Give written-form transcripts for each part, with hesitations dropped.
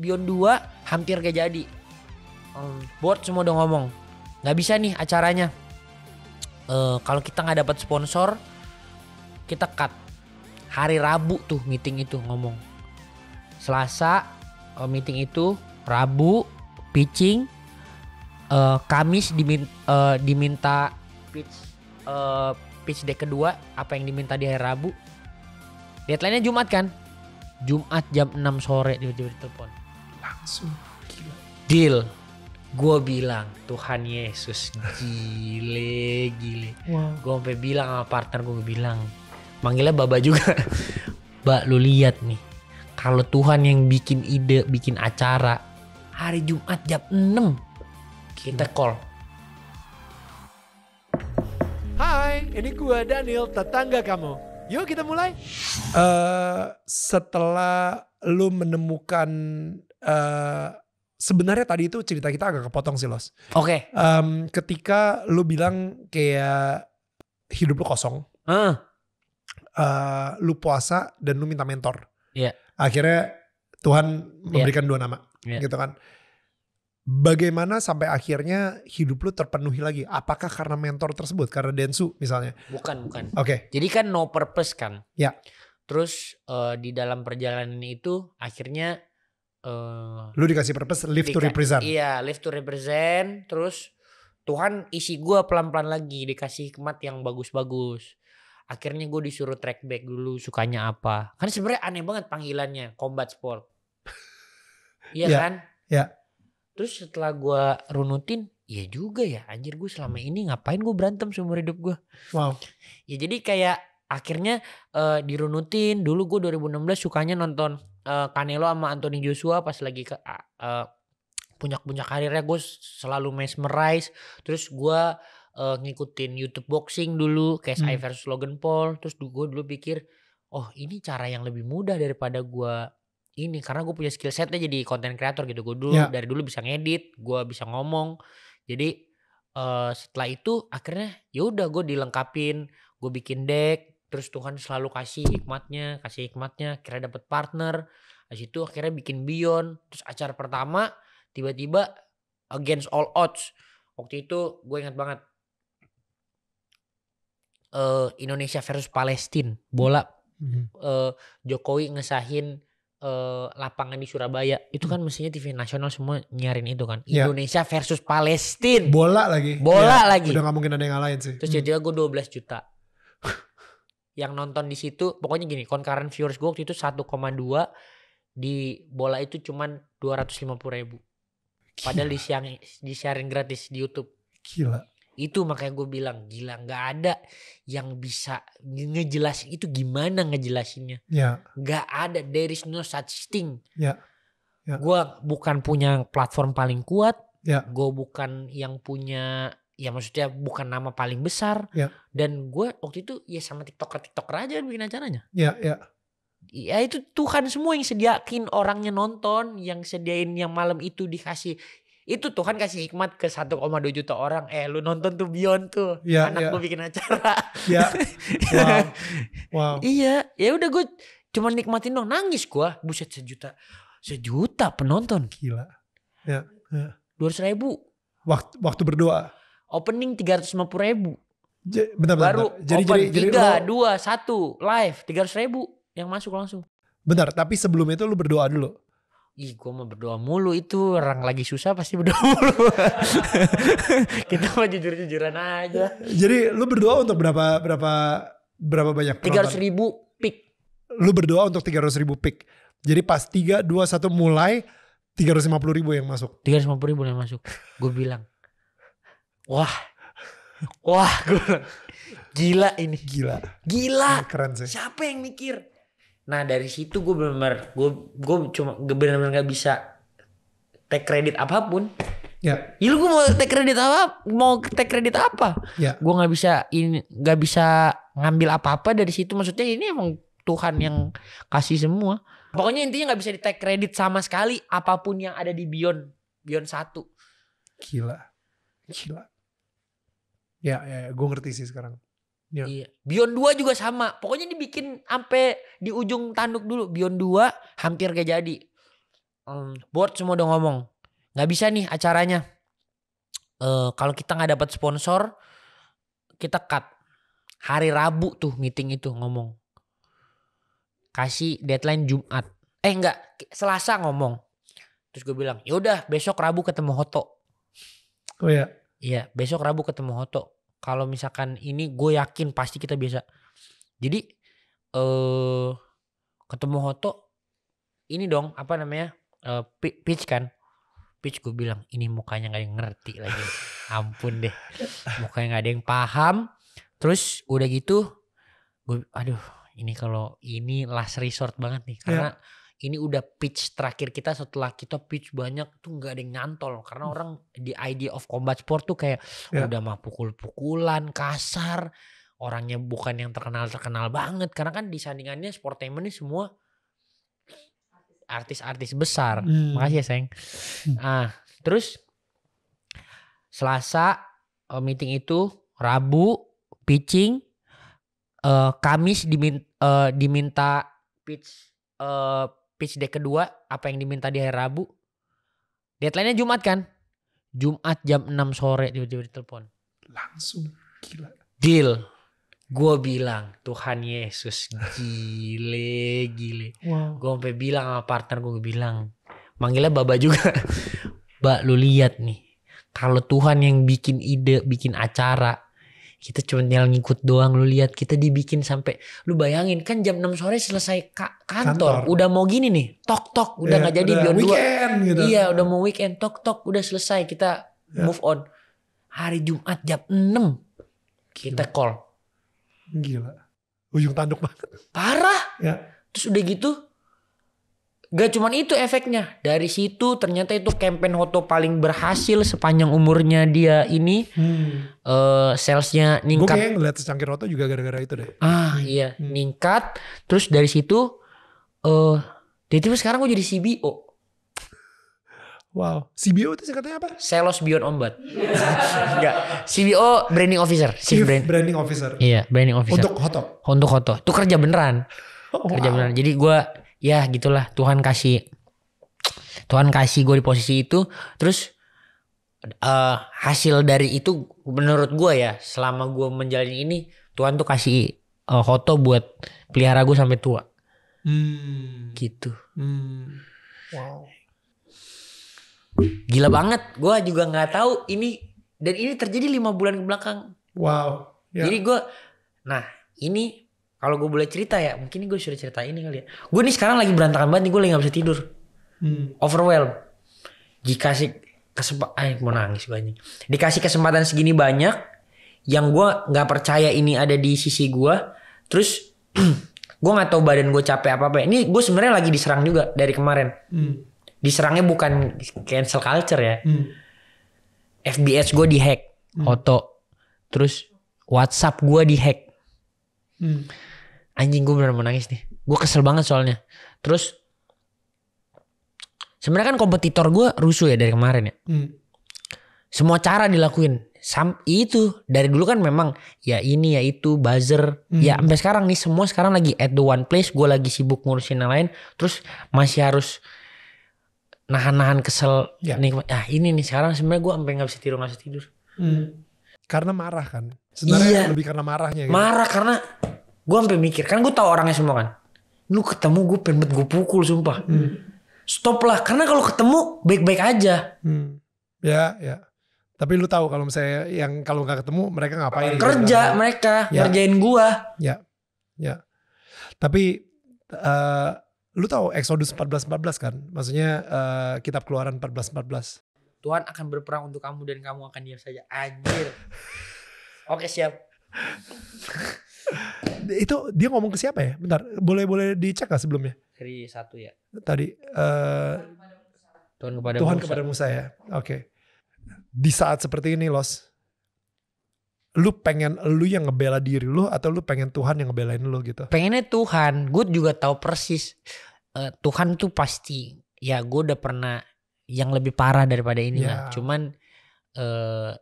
Beyond 2 hampir gak jadi. Board semua udah ngomong nggak bisa nih acaranya. Kalau kita nggak dapat sponsor kita cut. Hari Rabu tuh meeting itu ngomong. Selasa meeting itu, Rabu pitching, Kamis diminta pitch deck kedua apa yang diminta di hari Rabu. Deadline-nya Jumat kan. Jumat jam 6 sore tiba-tiba ditelepon. Langsung gila. Deal. Gue bilang Tuhan Yesus gile. Wow. Gue sampai bilang sama partner gue bilang, manggilnya Baba juga. Mbak lu lihat nih, kalau Tuhan yang bikin ide, bikin acara hari Jumat jam 6 kita call. Hai, ini gue Daniel, tetangga kamu. Yuk kita mulai. Setelah lu menemukan sebenarnya tadi itu cerita kita agak kepotong sih Los. Oke. Ketika lu bilang kayak hidup lu kosong, lu puasa dan lu minta mentor. Iya. Akhirnya Tuhan memberikan 2 nama, gitu kan. Bagaimana sampai akhirnya hidup lu terpenuhi lagi? Apakah karena mentor tersebut? Karena Densu misalnya? Bukan. Oke. Jadi kan no purpose kan. Ya. Terus di dalam perjalanan itu akhirnya Lu dikasih purpose, live to represent. Iya, live to represent. Terus Tuhan isi gue pelan-pelan lagi, dikasih hikmat yang bagus-bagus. Akhirnya gue disuruh track back dulu, sukanya apa. Kan sebenarnya aneh banget panggilannya, combat sport. Iya kan? Iya. Terus setelah gue runutin, iya juga ya, anjir gue selama ini ngapain gue berantem seumur hidup gue. Wow. Ya jadi kayak akhirnya dirunutin. Dulu gue 2016 sukanya nonton Canelo sama Anthony Joshua pas lagi puncak-puncak karirnya. Gue selalu mesmerize. Terus gue ngikutin YouTube boxing dulu, KSI versus Logan Paul. Terus gue dulu pikir, oh ini cara yang lebih mudah daripada gue ini, karena gue punya skill setnya jadi content creator gitu. Gue dulu dari dulu bisa ngedit, gue bisa ngomong. Jadi setelah itu akhirnya ya udah gue dilengkapin, gue bikin deck. Terus Tuhan selalu kasih hikmatnya, akhirnya dapet partner. Habis itu akhirnya bikin Beyond. Terus acara pertama tiba-tiba against all odds. Waktu itu gue ingat banget, Indonesia versus Palestina, bola. Jokowi ngesahin lapangan di Surabaya. Itu kan mestinya TV nasional semua nyiarin itu kan. Indonesia versus Palestina. Bola lagi. Lagi. Udah gak mungkin ada yang ngalahin sih. Terus jadi gue 12 juta. Yang nonton di situ pokoknya gini, concurrent viewers gue waktu itu 1,2, di bola itu cuman 250.000. Padahal disiarin gratis di YouTube. Gila. Itu makanya gue bilang gila, nggak ada yang bisa ngejelasin itu, gimana ngejelasinnya. Nggak ada, there is no such thing. Gue bukan punya platform paling kuat. Gue bukan yang punya, ya maksudnya bukan nama paling besar. Dan gue waktu itu ya sama tiktoker aja bikin acaranya. Ya itu Tuhan semua yang sediain orangnya nonton, yang sediain yang malam itu dikasih. Itu Tuhan kasih hikmat ke 1,2 juta orang. Lu nonton tuh Beyond tuh. Anak gue bikin acara. Wow. Iya, ya udah gue cuma nikmatin dong. Nangis gue. Buset, sejuta penonton. Gila. 200.000. Waktu berdoa. Opening 350.000. Bentar. Baru Jadi 3, 2, 1 live 300.000 yang masuk langsung. Bentar, tapi sebelum itu lu berdoa dulu. Ih, gue mau berdoa mulu, itu orang lagi susah pasti berdoa mulu. Kita mah jujur-jujuran aja. Jadi lu berdoa untuk berapa banyak penonton? 300.000 pick. Lu berdoa untuk 300.000 pick. Jadi pas 3, 2, 1 mulai 350.000 yang masuk. 350.000 yang masuk. Gue bilang, wah, gue bilang, gila ini. Gila. Keren sih. Siapa yang mikir? Nah dari situ gue benar-benar cuma benar-benar gak bisa take kredit apapun. Lu gue mau take kredit apa? Gue nggak bisa ngambil apa-apa dari situ. Maksudnya ini emang Tuhan yang kasih semua. Pokoknya intinya nggak bisa di take kredit sama sekali apapun yang ada di Beyond 1. Gila. Ya, gue ngerti sih sekarang. Iya. Beyond 2 juga sama. Pokoknya dibikin sampai di ujung tanduk dulu. Beyond 2 hampir gak jadi. board semua udah ngomong nggak bisa nih acaranya. Kalau kita nggak dapat sponsor kita cut. Hari Rabu tuh meeting itu ngomong kasih deadline Jumat. Selasa ngomong. Terus gue bilang yaudah besok Rabu ketemu Hoto. Oh ya. Iya besok Rabu ketemu Hoto. Kalau misalkan ini gue yakin pasti kita bisa. Jadi ketemu Hoto ini dong apa namanya pitch kan. Pitch gue bilang ini mukanya gak ada yang ngerti lagi. Ampun deh. Mukanya gak ada yang paham. Terus udah gitu gue ini kalau ini last resort banget nih. Karena ini udah pitch terakhir kita setelah kita pitch banyak tuh gak ada yang nyantol. Karena orang di idea of combat sport tuh kayak udah mah pukul-pukulan kasar. Orangnya bukan yang terkenal banget. Karena kan disandingannya sportainment ini semua artis-artis besar. Makasih ya sayang. Terus Selasa meeting itu, Rabu pitching, Kamis diminta pitch deck kedua apa yang diminta di hari Rabu. Deadline-nya Jumat kan? Jumat jam 6 sore tiba-tiba ditelepon. Langsung gila. Deal. Gue bilang Tuhan Yesus gile. Wow. Gue sampai bilang sama partner gue bilang, manggilnya Baba juga. Mbak lu lihat nih, kalau Tuhan yang bikin ide, bikin acara, kita cuma tinggal ngikut doang. Lu lihat kita dibikin sampai, lu bayangin kan jam 6 sore selesai kantor. Udah mau gini nih, tok udah nggak jadi Beyond 2 gitu. Iya udah mau weekend, tok udah selesai kita move on. Hari Jumat jam 6 kita call. Gila. Ujung tanduk banget. Parah. Ya. Terus udah gitu. Gak cuman itu efeknya. Dari situ ternyata itu campaign Hoto paling berhasil sepanjang umurnya dia ini. Salesnya ningkat. Gue kayaknya ngeliat secangkir Hoto juga gara-gara itu deh. Iya. Ningkat. Terus dari situ. Tiba-tiba sekarang gue jadi CBO. Wow. CBO itu singkatnya apa? Sales Beyond Ombud. Enggak. CBO Branding Officer. Chief Branding Officer. Iya, Branding Officer. Untuk Hoto. Itu kerja beneran. Kerja beneran. Jadi gue ya gitulah, Tuhan kasih gue di posisi itu. Terus hasil dari itu menurut gue ya, selama gue menjalani ini, Tuhan tuh kasih Hoto buat pelihara gue sampai tua. Gitu. Wow. Gila banget, gue juga nggak tahu ini, dan ini terjadi 5 bulan ke belakang. Wow. Yeah. Jadi gue, nah ini kalau gue boleh cerita ya, mungkin gue sudah cerita ini kali ya. Gue nih sekarang lagi berantakan banget nih, gue lagi nggak bisa tidur, overwhelmed. Mau nangis gue anjing. Dikasih kesempatan segini banyak, yang gue nggak percaya ini ada di sisi gue, terus gue nggak tahu badan gue capek apa. Ini gue sebenarnya lagi diserang juga dari kemarin. Diserangnya bukan cancel culture ya. FBS gue dihack, Hoto. Terus WhatsApp gue dihack. Anjing gue bener mau nangis nih. Gue kesel banget soalnya. Terus sebenarnya kan kompetitor gue rusuh ya dari kemarin ya. Semua cara dilakuin. Itu dari dulu kan memang ya ini ya itu buzzer. Ya sampai sekarang nih semua sekarang lagi at the one place. Gue lagi sibuk ngurusin yang lain. Terus masih harus nahan kesel nih. Ini nih sekarang sebenarnya gue sampai nggak bisa tidur. Karena marah kan. Sebenarnya lebih karena marahnya. Gitu. Marah karena gue sampai mikir, kan gue tahu orangnya semua kan. Lu ketemu gue pengen banget gue pukul sumpah. Stop lah, karena kalau ketemu baik-baik aja. Ya. Tapi lu tahu kalau misalnya yang kalau nggak ketemu mereka ngapain? Kerja gitu, mereka ngerjain gue. Ya. Tapi lu tahu Exodus 14:14 kan? Maksudnya kitab Keluaran 14:14. Tuhan akan berperang untuk kamu dan kamu akan diam saja. Anjir. Oke siap. Itu dia ngomong ke siapa ya? Bentar, boleh dicek gak sebelumnya? Dari 1 ya. Tadi Tuhan kepada Musa ya. Oke. Di saat seperti ini Los, lu pengen lu yang ngebela diri lu atau lu pengen Tuhan yang ngebelain lu gitu? Pengennya Tuhan. Gue juga tahu persis Tuhan tuh pasti. Ya gue udah pernah yang lebih parah daripada ini lah. Cuman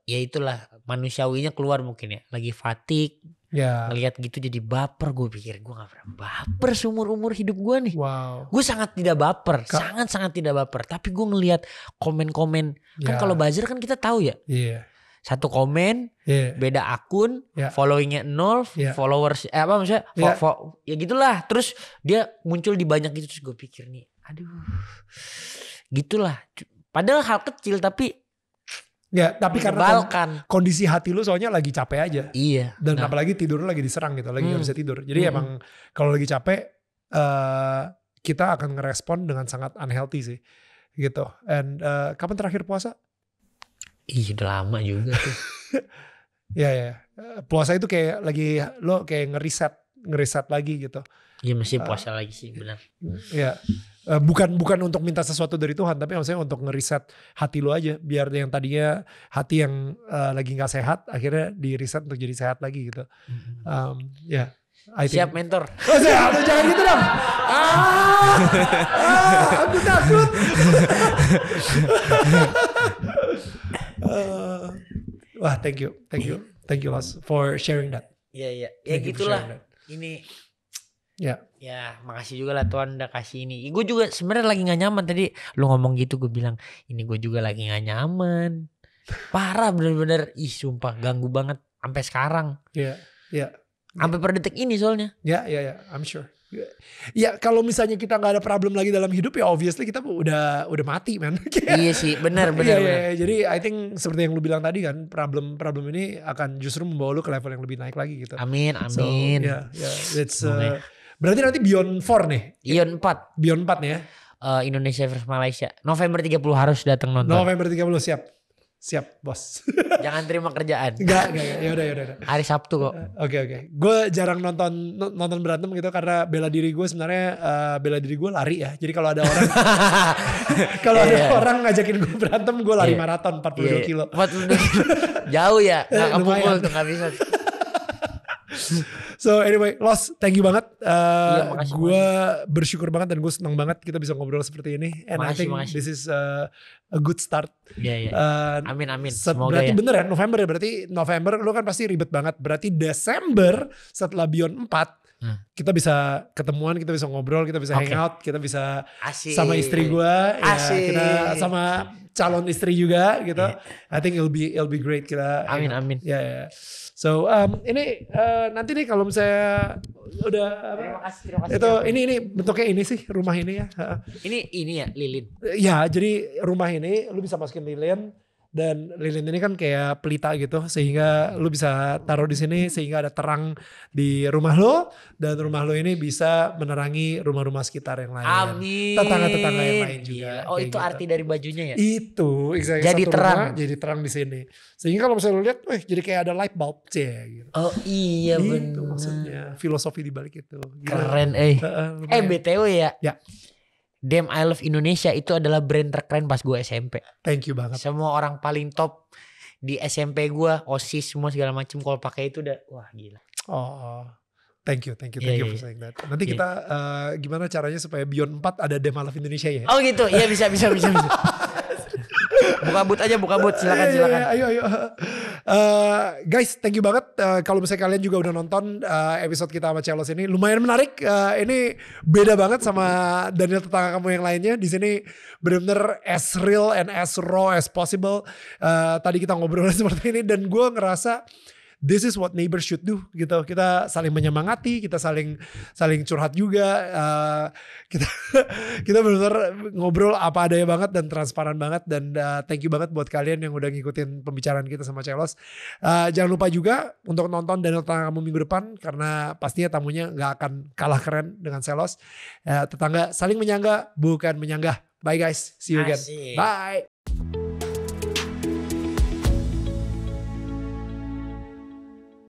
ya itulah manusiawinya keluar mungkin ya. Lagi fatigue. Ya. Ngeliat gitu jadi baper. Gue pikir gue gak pernah baper seumur-umur hidup gue nih. Wow. Gue sangat tidak baper. Sangat-sangat tidak baper. Tapi gue ngeliat komen-komen. Kan kalau buzzer kan kita tahu ya. Iya. Satu komen. Beda akun. Followingnya 0. Followers. Apa maksudnya. Ya gitulah. Terus dia muncul di banyak gitu. Terus gue pikir nih. Aduh. Gitulah. Padahal hal kecil tapi. Ya, tapi karena kondisi hati lu soalnya lagi capek aja. Iya. Dan apalagi tidur lu lagi diserang gitu, lagi gak bisa tidur. Jadi emang kalau lagi capek, kita akan ngerespon dengan sangat unhealthy sih. Gitu. And kapan terakhir puasa? Iya udah lama juga tuh. Ya. Puasa itu kayak lagi lo kayak ngeriset lagi gitu. Iya masih puasa lagi sih benar. Ya. Bukan untuk minta sesuatu dari Tuhan, tapi maksudnya untuk ngeriset hati lo aja, biar yang tadinya hati yang lagi nggak sehat akhirnya di reset untuk jadi sehat lagi gitu. Ya. Siap mentor. Oh siap, jangan gitu dong. Aku takut. Wah, thank you Los for sharing that. Iya. Ya gitulah. Ini. Ya makasih juga lah Tuhan udah kasih ini. Gue juga sebenarnya lagi gak nyaman. Tadi lu ngomong gitu gue bilang ini gue juga lagi gak nyaman. Parah bener-bener. Ih sumpah ganggu banget. Sampai sekarang. Iya. Sampai per detik ini soalnya. Ya, I'm sure. Ya kalau misalnya kita gak ada problem lagi dalam hidup ya obviously kita udah mati man. Iya sih benar. Iya. Jadi I think seperti yang lu bilang tadi kan problem ini akan justru membawa lu ke level yang lebih naik lagi gitu. Amin. So, it's berarti nanti Beyond 4 nih. Beyond 4 nih ya. Indonesia versus Malaysia. November 30 harus datang nonton. November 30 siap bos. Jangan terima kerjaan. Enggak. Ya udah. Hari Sabtu kok. Oke. Gue jarang nonton berantem gitu karena bela diri gue sebenarnya bela diri gue lari ya. Jadi kalau ada orang orang ngajakin gue berantem gue lari maraton 42 kilo. 42 kilo. Jauh ya. Gak kepukul tuh gak bisa. So anyway, Los, thank you banget. Gue bersyukur banget dan gue senang banget kita bisa ngobrol seperti ini. And I think this is a good start. Iya. Amin. Semoga berarti ya. Bener ya November ya. Berarti November lu kan pasti ribet banget. Berarti Desember setelah Beyond 4 kita bisa ketemuan, kita bisa ngobrol, kita bisa hangout, kita bisa sama istri gue, ya, kita sama calon istri juga gitu. I think it'll be great kita. Amin. Ya. So ini nanti nih kalau misalnya udah terima kasih itu ini bentuknya ini sih rumah ini ya. Ini ya lilin. Ya jadi rumah ini lu bisa masukin lilin. Dan lilin ini kan kayak pelita gitu sehingga lu bisa taruh di sini sehingga ada terang di rumah lo dan rumah lo ini bisa menerangi rumah-rumah sekitar yang lain. Amin. Tetangga-tetangga yang lain juga. Oh itu gitu. Arti dari bajunya ya? Itu exactly. Jadi terang. Jadi terang di sini. Sehingga kalau misalnya lu lihat, jadi kayak ada light bulb gitu. Oh iya benar. Itu maksudnya filosofi di balik itu. Gila. Keren BTW ya. Ya. Damn I Love Indonesia itu adalah brand terkeren pas gue SMP. Thank you banget. Semua orang paling top di SMP gue, OSIS semua segala macam kalau pakai itu udah wah gila. Oh, thank you for saying that. Nanti kita gimana caranya supaya Beyond 4 ada Damn I Love Indonesia ya? Oh gitu, iya bisa. Buka but silakan. Ayo. Guys, thank you banget. Kalau misalnya kalian juga udah nonton episode kita sama Celos ini, lumayan menarik. Ini beda banget sama Daniel tetangga kamu yang lainnya. Di sini benar-benar as real and as raw as possible. Tadi kita ngobrol seperti ini dan gue ngerasa this is what neighbors should do gitu. Kita saling menyemangati, kita saling curhat juga. Kita benar-benar ngobrol apa adanya banget dan transparan banget. Dan thank you banget buat kalian yang udah ngikutin pembicaraan kita sama Celos. Jangan lupa juga untuk nonton Daniel Tetangga Kamu minggu depan karena pastinya tamunya nggak akan kalah keren dengan Celos. Tetangga saling menyangga bukan menyanggah. Bye guys, see you again. Bye.